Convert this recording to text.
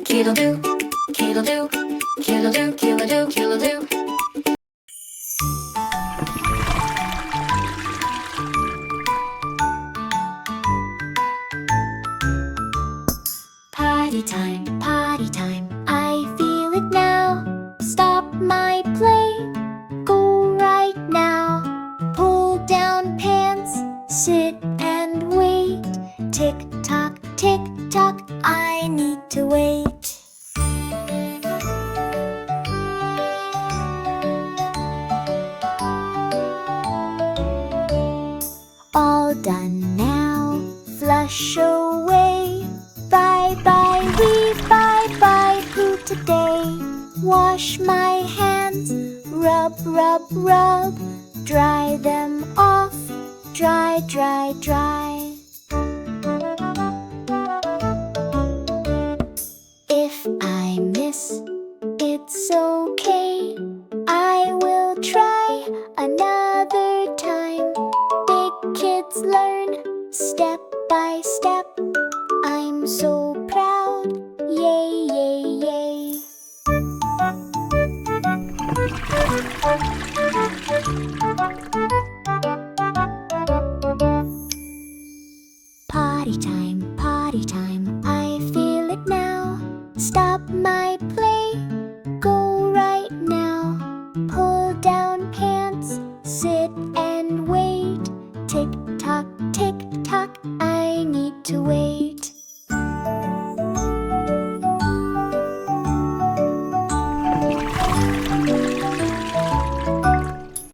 KidleDoo, KidleDoo, KidleDoo, KidleDoo, KidleDoo. Potty time, potty time, I feel it now. Stop my play, go right now. Pull down pants, sit and wait. Tick tock, I need to wait. All done now, flush away. Bye bye, bye poo today. Wash my hands, rub, dry them off, dry. If I miss, it's okay. I will try another time. Big kids learn step by step. I'm so proud, yay, yay, yay. Potty time.